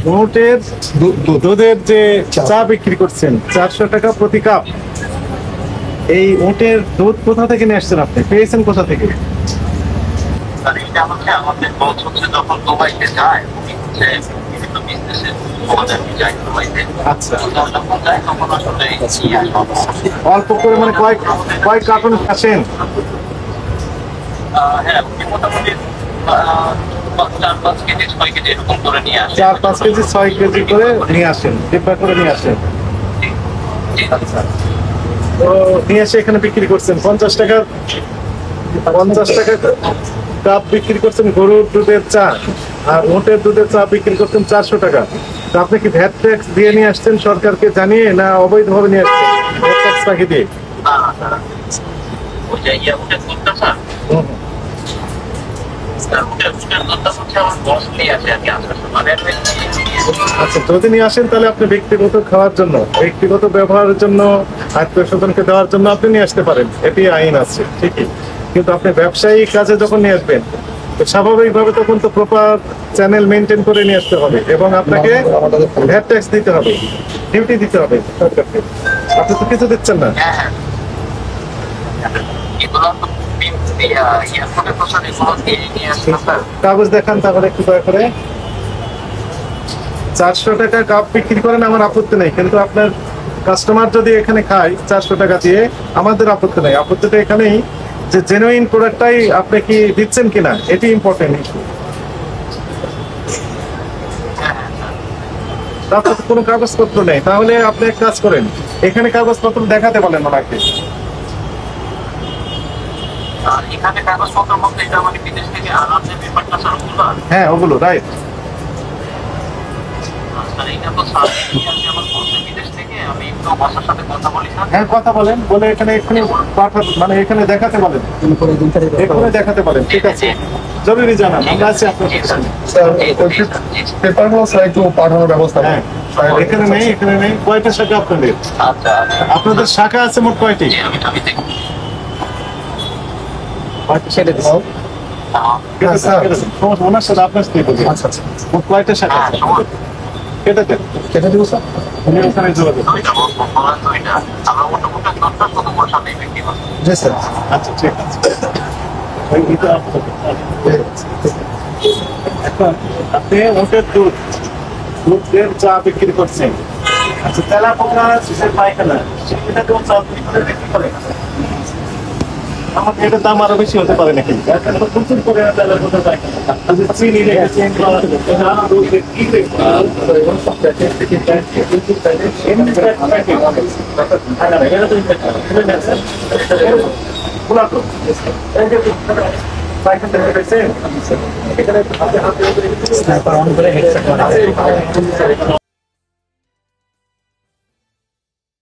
মোটের দুধের যে চা বিক্রি করছেন 400 টাকা প্রতি কাপ, এই ওটের দুধ কোথা থেকে নিয়ে আসছেন আপনি, পেয়েছেন কোথা থেকে? আমাদের বস হচ্ছে যখন দুবাইতে যায়, বিভিন্ন বিজনেসে আমাদের যায় দুবাইতে। আচ্ছা, যখন যায় তখন আসলে অল্প করে মানে কয় কার্টুন আসেন? হ্যাঁ, মোটামুটি 4-5 কেজি 6 কেজি এরকম করে নিয়ে আসেন। 4-5 কেজি 6 কেজি করে নিয়ে আসেন, ডিব্বা করে নিয়ে আসেন। আচ্ছা, তো নিয়ে এসে এখানে বিক্রি করছেন 50 টাকা কাপ বিক্রি করছেন গরুর দুধের চা, আর ওটের দুধের চা বিক্রি করছেন 400 টাকা। তো আপনি কি ভ্যাট ট্যাক্স দিয়ে নিয়ে আসছেন সরকারকে জানিয়ে, না অবৈধভাবে নিয়ে আসছেন ভ্যাট ট্যাক্স বাকি দিয়ে? আচ্ছা, যদি নিয়ে আসেন তাহলে আপনি ব্যক্তিগত খাওয়ার জন্য, ব্যক্তিগত ব্যবহারের জন্য, আত্মীয় স্বজনকে দেওয়ার জন্য আপনি নিয়ে আসতে পারেন, এটি আইন আছে ঠিকই। কিন্তু আপনি ব্যবসায়িক কাজে যখন নিয়ে আসবেন, তো স্বাভাবিকভাবে তখন তো প্রপার চ্যানেল মেনটেন করে নিয়ে আসতে হবে এবং আপনাকে ভ্যাট ট্যাক্স দিতে হবে, ডিউটি দিতে হবে সরকারকে। আপনি তো কিছু দিচ্ছেন না। কাগজ দেখান তাহলে একটু দয়া করে। 400 টাকা কাপ বিক্রি করেন, আমার আপত্তি নেই, কিন্তু আপনার কাস্টমার যদি এখানে খায় 400 টাকা দিয়ে, আমাদের আপত্তি নেই। আপত্তিটা এখানেই যে জেনুইন প্রোডাক্টটাই আপনি কি দিচ্ছেন কিনা, এটি ইম্পর্টেন্ট ইস্যু। তারপর কোনো কাগজপত্র নেই, তাহলে আপনি এক কাজ করেন, এখানে কাগজপত্র দেখাতে বলেন ওনাকে। হ্যাঁ, ওগুলো রাইট। হ্যাঁ, কথা বলেন, বলে এখানে এক্ষুনি মানে এখানে দেখাতে বলেন, এখানে দেখাতে বলেন। ঠিক আছে, জরুরি জানান, আমরা আছি আপনার একটু পাঠানোর ব্যবস্থা। হ্যাঁ, এখানে নেই, এখানে নেই। কয়টা শাখা আপনাদের? আপনাদের শাখা আছে মোট কয়টি? ওনার সাথে আপনার স্ত্রী বলছি। আচ্ছা আচ্ছা, মোট কয়টা শাখা আছে? কেটে দিব স্যার, উনি ওখানে যোগাযোগ। জি স্যার। আচ্ছা, ঠিক আছে। এখন আপনি ওটের দুধের চা বিক্রি করছেন। আচ্ছা, তেলা পোকা পায়খানা, সেটা কেউ চা বিক্রি করে? আমাকে এটার দাম আরো বেশি হতে পারে নাকি? প্রচুর করে চিনি রেখেছেন, এখানে